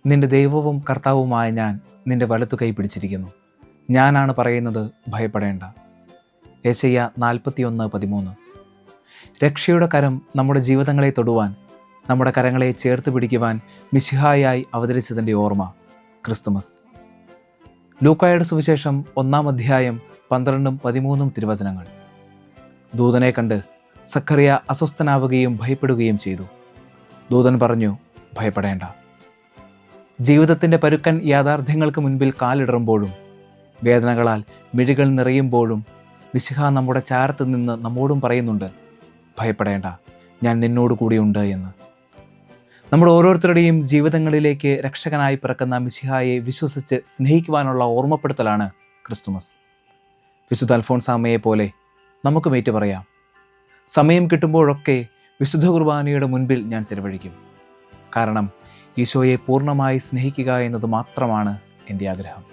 നിന്റെ ദൈവവും കർത്താവുമായ ഞാൻ നിന്റെ വലത്തു കൈ പിടിച്ചിരിക്കുന്നു. ഞാനാണ് പറയുന്നത്, ഭയപ്പെടേണ്ട. യെശയ്യാ 41:13. രക്ഷയുടെ കരം നമ്മുടെ ജീവിതങ്ങളെ തൊടുവാൻ, നമ്മുടെ കരങ്ങളെ ചേർത്ത് പിടിക്കുവാൻ മിശിഹായായി അവതരിച്ചതിൻ്റെ ഓർമ്മ ക്രിസ്തുമസ്. ലൂക്കായുടെ സുവിശേഷം 1-ാം അധ്യായം 12-13 തിരുവചനങ്ങൾ. ദൂതനെ കണ്ട് സക്കറിയ അസ്വസ്ഥനാവുകയും ഭയപ്പെടുകയും ചെയ്തു. ദൂതൻ പറഞ്ഞു, ഭയപ്പെടേണ്ട. ജീവിതത്തിൻ്റെ പരുക്കൻ യാഥാർത്ഥ്യങ്ങൾക്ക് മുൻപിൽ കാലിടറുമ്പോഴും വേദനകളാൽ മിഴികൾ നിറയുമ്പോഴും മിശിഹ നമ്മുടെ ചാരത്ത് നിന്ന് നമ്മോടും പറയുന്നുണ്ട്, ഭയപ്പെടേണ്ട, ഞാൻ നിന്നോട് കൂടിയുണ്ട് എന്ന്. നമ്മുടെ ഓരോരുത്തരുടെയും ജീവിതങ്ങളിലേക്ക് രക്ഷകനായി പിറക്കുന്ന മിശിഹായെ വിശ്വസിച്ച് സ്നേഹിക്കുവാനുള്ള ഓർമ്മപ്പെടുത്തലാണ് ക്രിസ്തുമസ്. വിശുദ്ധ അൽഫോൻസാമ്മയെ പോലെ നമുക്കും ഏറ്റു പറയാം, സമയം കിട്ടുമ്പോഴൊക്കെ വിശുദ്ധ കുർബാനയുടെ മുൻപിൽ ഞാൻ ചെലവഴിക്കും. കാരണം ഈശോയെ പൂർണ്ണമായി സ്നേഹിക്കുക എന്നത് മാത്രമാണ് എൻ്റെ ആഗ്രഹം.